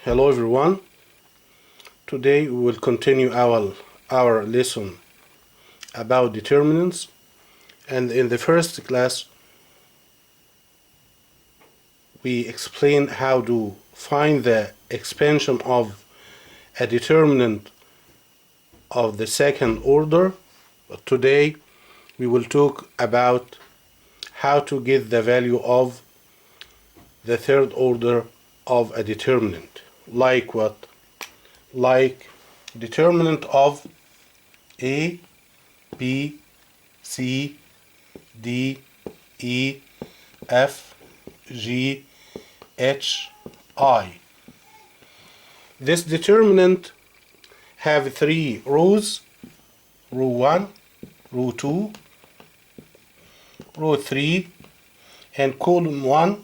Hello everyone. Today we will continue our lesson about determinants, and in the first class we explained how to find the expansion of a determinant of the second order. But today we will talk about how to get the value of the third order of a determinant. Like what? Like determinant of A, B, C, D, E, F, G, H, I. This determinant have three rows: row 1, row 2, row 3, and column 1,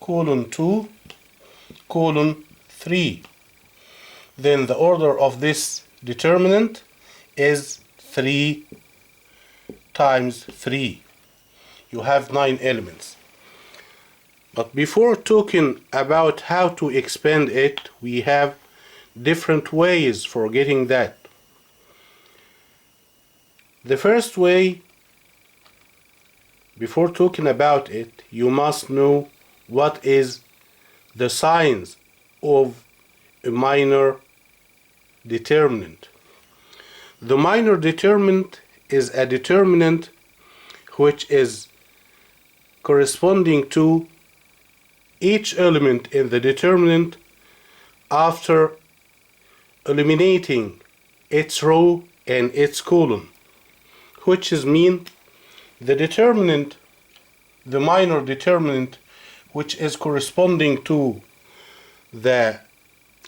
column 2, column 3. Then the order of this determinant is 3 times 3. You have 9 elements. But before talking about how to expand it, we have different ways for getting that. The first way, before talking about it, you must know what is the signs of a minor determinant. The minor determinant is a determinant which is corresponding to each element in the determinant after eliminating its row and its column, which is mean the determinant, the minor determinant, which is corresponding to the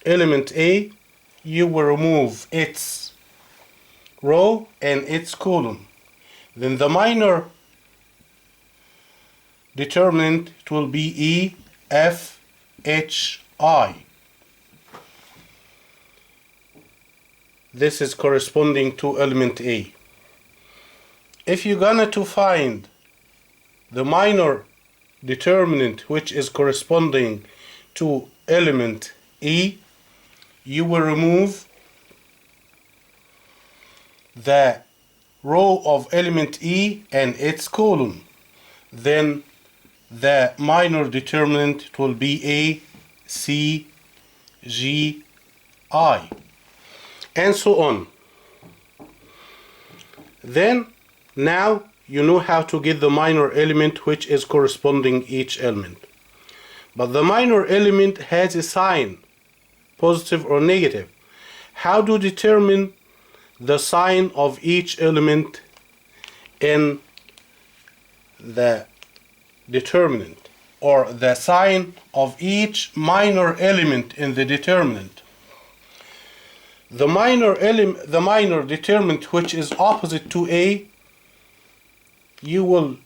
element A, you will remove its row and its column. Then the minor determinant, it will be E, F, H, I. This is corresponding to element A. If you're gonna to find the minor determinant which is corresponding to element E, you will remove the row of element E and its column. Then the minor determinant will be A, C, G, I, and so on. Then now you know how to get the minor element which is corresponding each element. But the minor element has a sign, positive or negative. How to determine the sign of each element in the determinant, or the sign of each minor element in the determinant? The minor determinant which is opposite to A, you will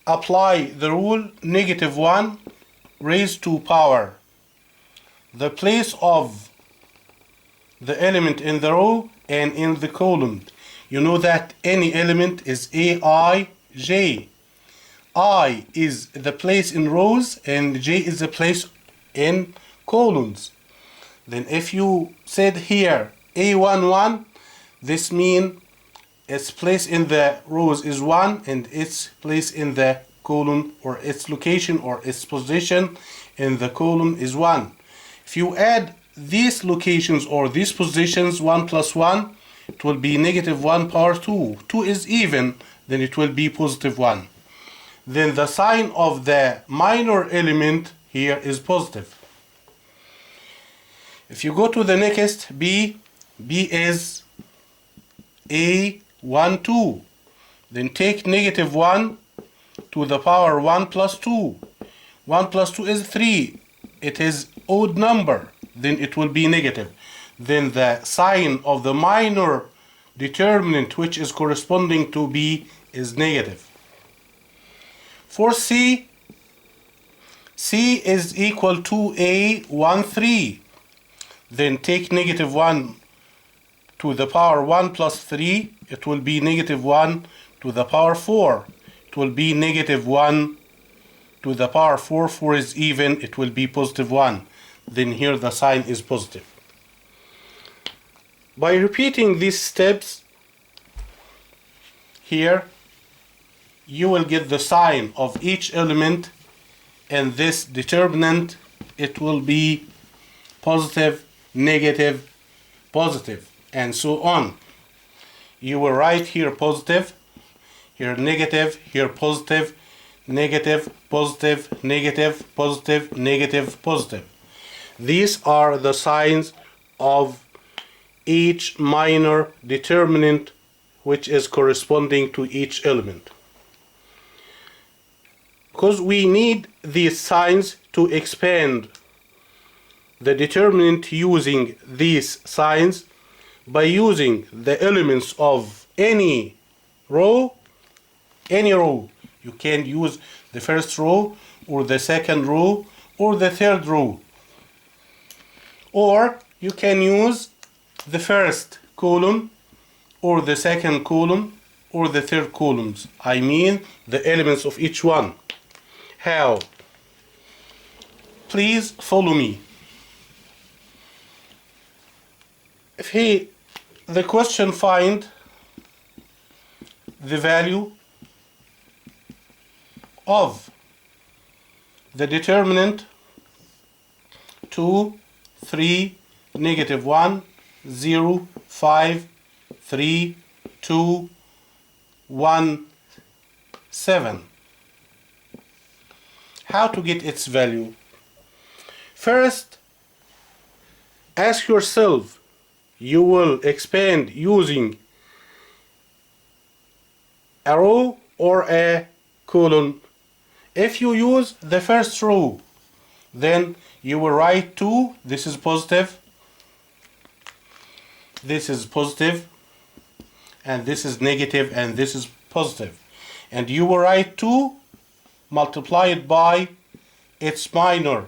apply the rule -1 raised to power the place of the element in the row and in the column. You know that any element is AI, J. I is the place in rows and J is the place in columns. Then if you said here A11, this means its place in the rows is 1 and its place in the column, or its location or its position in the column, is 1. If you add these locations or these positions, 1 plus 1, it will be -1 power 2. 2 is even, then it will be +1. Then the sign of the minor element here is positive. If you go to the next, B is A12. Then take -1 to the power 1 plus 2. 1 plus 2 is 3. It is odd number, then it will be negative. Then the sign of the minor determinant which is corresponding to B is negative. For C, C is equal to A13. Then take -1 to the power 1 plus 3, it will be -1 to the power 4. It will be -1 to the power 4. 4 is even, it will be +1. then here the sign is positive. By repeating these steps, here you will get the sign of each element, and this determinant, it will be positive, negative, positive, and so on. You will write here positive, here negative, here positive, negative, positive, negative, positive, negative, positive. These are the signs of each minor determinant which is corresponding to each element. Because we need these signs to expand the determinant using these signs by using the elements of any row. You can use the first row or the second row or the third row. Or you can use the first column or the second column or the third columns. I mean the elements of each one. How? Please follow me. If the question find the value of the determinant 2, 3, negative 1, 0, 5, 3, 2, 1, 7. How to get its value? First, ask yourself, you will expand using a row or a column. If you use the first row, then you will write 2, this is positive, this is positive, and this is negative, and this is positive. And you will write 2 multiplied by its minor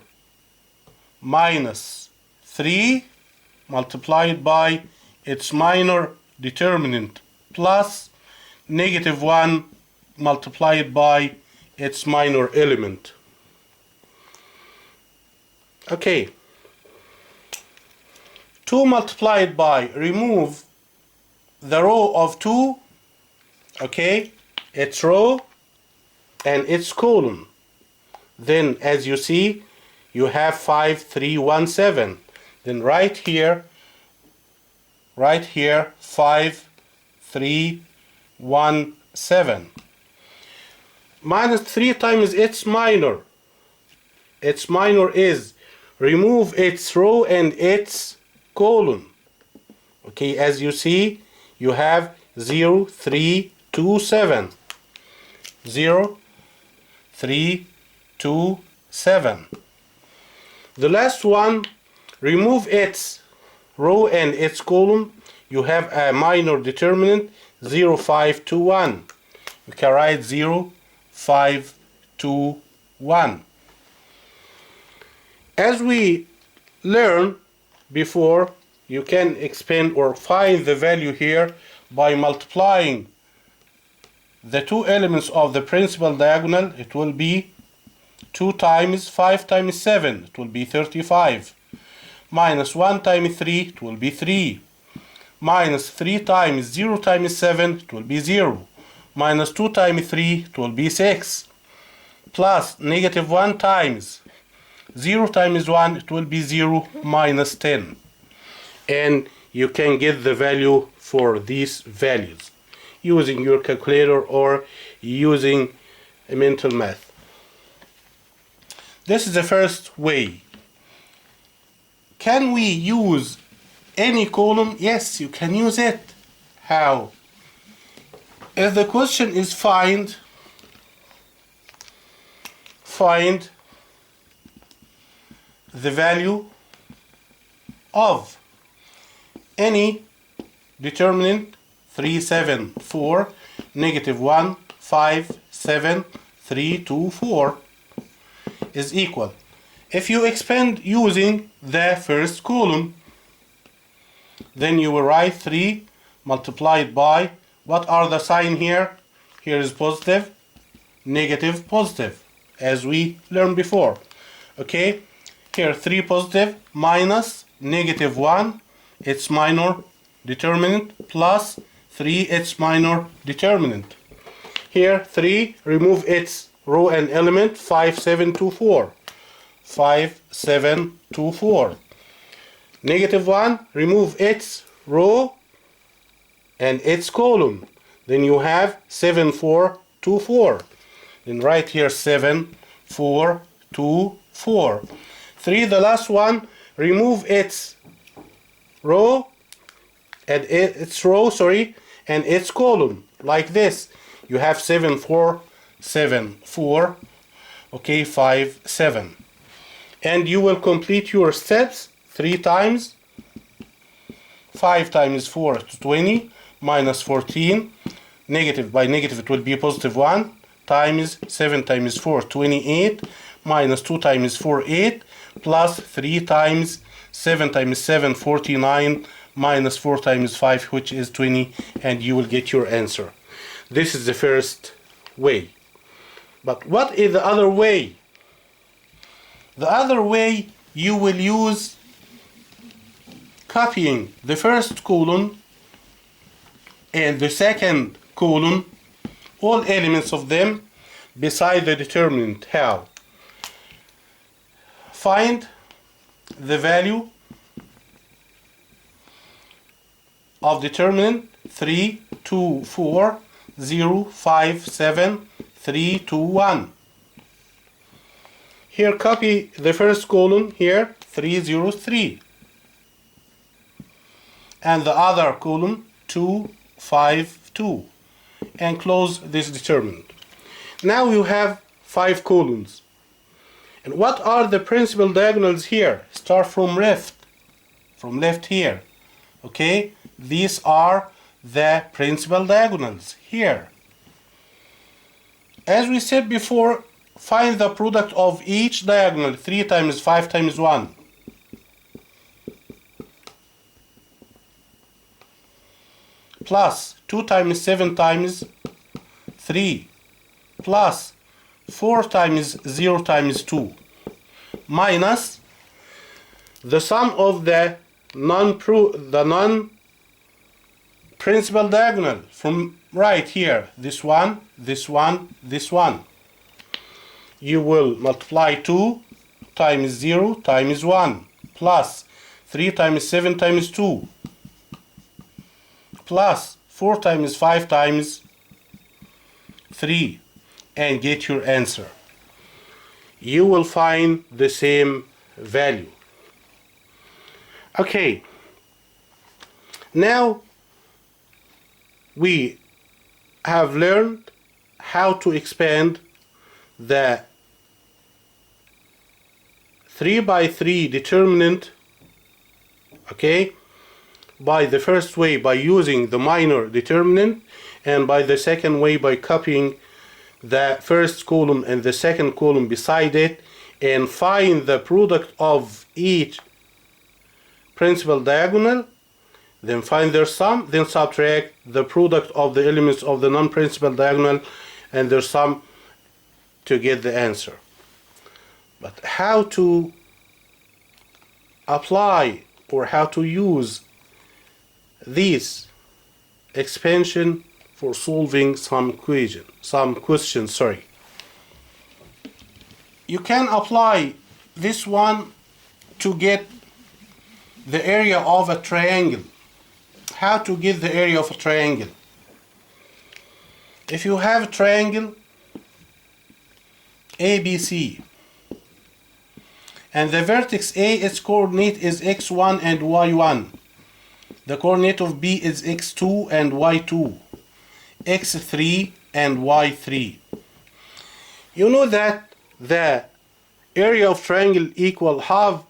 minus 3 multiplied by its minor determinant plus negative 1 multiplied by its minor element. Okay. 2 multiplied by, remove the row of 2, okay, its row and its column. Then as you see, you have 5, 3, 1, 7. Then right here 5, 3, 1, 7. Minus 3 times its minor. Its minor is remove its row and its column. Okay, as you see, you have 0, 3, 2, 7. 0, 3, 2, 7. The last one, remove its row and its column. You have a minor determinant 0, 5, 2, 1. You can write 0, 5, 2, 1. As we learned before, you can expand or find the value here by multiplying the two elements of the principal diagonal. It will be 2 times 5 times 7, it will be 35. Minus 1 times 3, it will be 3. Minus 3 times 0 times 7, it will be 0. Minus 2 times 3, it will be 6. Plus negative 1 times 0 times 1, it will be 0, minus 10. And you can get the value for these values using your calculator or using a mental math. This is the first way. Can we use any column? Yes, you can use it. How? If the question is find the value of any determinant 3, 7, 4, negative 1, 5, 7, 3, 2, 4 is equal. If you expand using the first column, then you will write 3 multiplied by, what are the sign here? Here is positive, negative, positive, as we learned before. Okay, Here 3 positive minus negative 1, its minor determinant, plus 3, its minor determinant. Here 3, remove its row and element, 5, 7, 2, 4. 5, 7, 2, 4. Negative 1, remove its row and its column. Then you have 7, 4, 2, 4. Then write here 7, 4, 2, 4. 3, the last one, remove its row and and its column, like this. You have 7, 4, 7, 4, okay, 5, 7. And you will complete your steps 3 times. 5 times 4 is 20, minus 14. Negative by negative, it will be positive 1, times 7 times 4, 28, minus 2 times 4, 8, plus 3 times 7 times 7, 49, minus 4 times 5, which is 20, and you will get your answer. This is the first way. But what is the other way? The other way, you will use copying the first column and the second column, all elements of them, beside the determinant. How? Find the value of determinant 3, 2, 4, 0, 5, 7, 3, 2, 1. Here copy the first column here, 3, 0, 3. And the other column, 2, 5, 2. And close this determinant. Now you have 5 columns. And what are the principal diagonals here? Start from left. From left here. Okay? These are the principal diagonals here. As we said before, find the product of each diagonal. 3 times 5 times 1. Plus 2 times 7 times 3. Plus 4 times 0 times 2. Minus the sum of the non-principal diagonal from right here. This one, this one, this one. You will multiply 2 times 0 times 1 plus 3 times 7 times 2 plus 4 times 5 times 3 and get your answer. You will find the same value. Okay, now we have learned how to expand the 3 by 3 determinant, okay, by the first way by using the minor determinant, and by the second way by copying the first column and the second column beside it, and find the product of each principal diagonal, then find their sum, then subtract the product of the elements of the non-principal diagonal and their sum to get the answer. But how to apply or how to use this expansion for solving some questions, you can apply this one to get the area of a triangle. How to get the area of a triangle? If you have a triangle ABC and the vertex A, its coordinate is x1 and y1. The coordinate of B is x2 and y2, x3 and y3. You know that the area of triangle equal half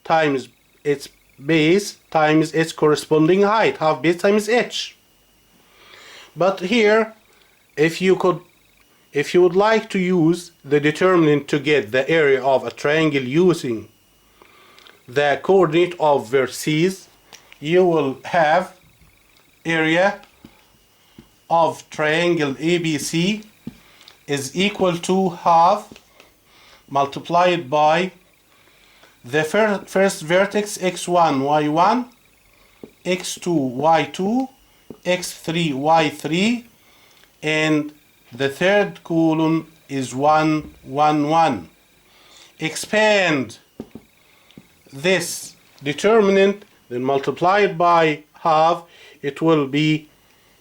times its base times its corresponding height, half base times h. But here, if you would like to use the determinant to get the area of a triangle using the coordinate of vertices, you will have area of triangle ABC is equal to half multiplied by the first vertex x1, y1, x2, y2, x3, y3, and the third column is 1, 1, 1. Expand this determinant, then multiply it by half, it will be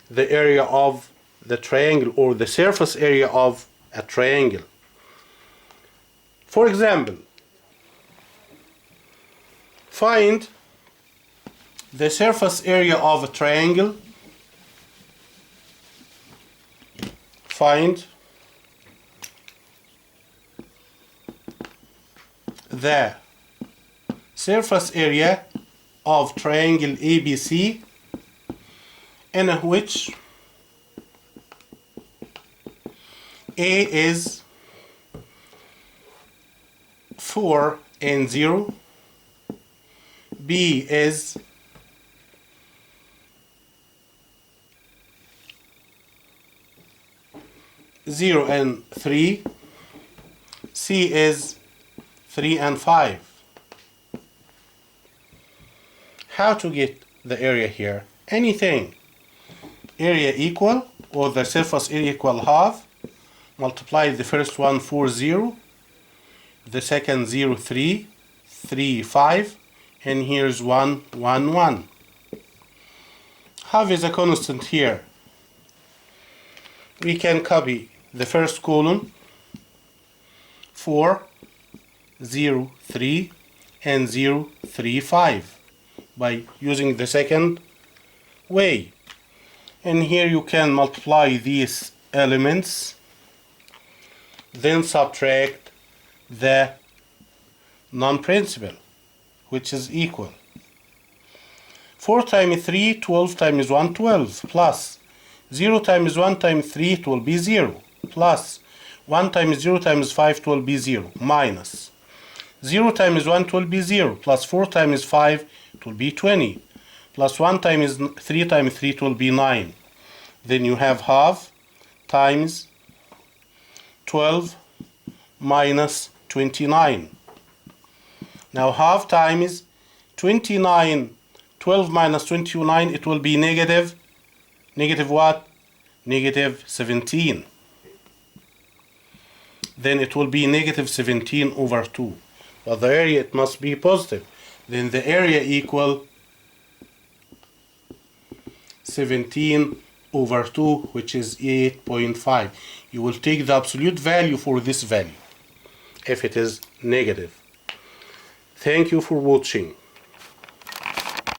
the area of the triangle, or the surface area of a triangle. For example, find the surface area of a triangle. Find the surface area of triangle ABC, in which A is 4 and 0, B is 0 and 3, C is 3 and 5. How to get the area here? Anything. Area equal, or the surface area equal half. Multiply the first one 4, 0. The second 0, 3. 3, 5. And here's 1, 1, 1. Half is a constant here. We can copy the first column 4, 0, 3 and 0, 3, 5 by using the second way. And here you can multiply these elements, then subtract the non-principal, which is equal. 4 times 3, 12 times 1, 12, plus 0 times 1 times 3, it will be 0, plus 1 times 0 times 5, it will be 0, minus 0 times 1, it will be 0, plus 4 times 5, it will be 20, plus 1 times 3 times 3, it will be 9. Then you have half times 12 minus 29. Now half times 29, 12 minus 29, it will be negative what? Negative 17. Then it will be negative 17 over 2. But the area, it must be positive. Then the area equal 17 over 2, which is 8.5. You will take the absolute value for this value if it is negative. Thank you for watching.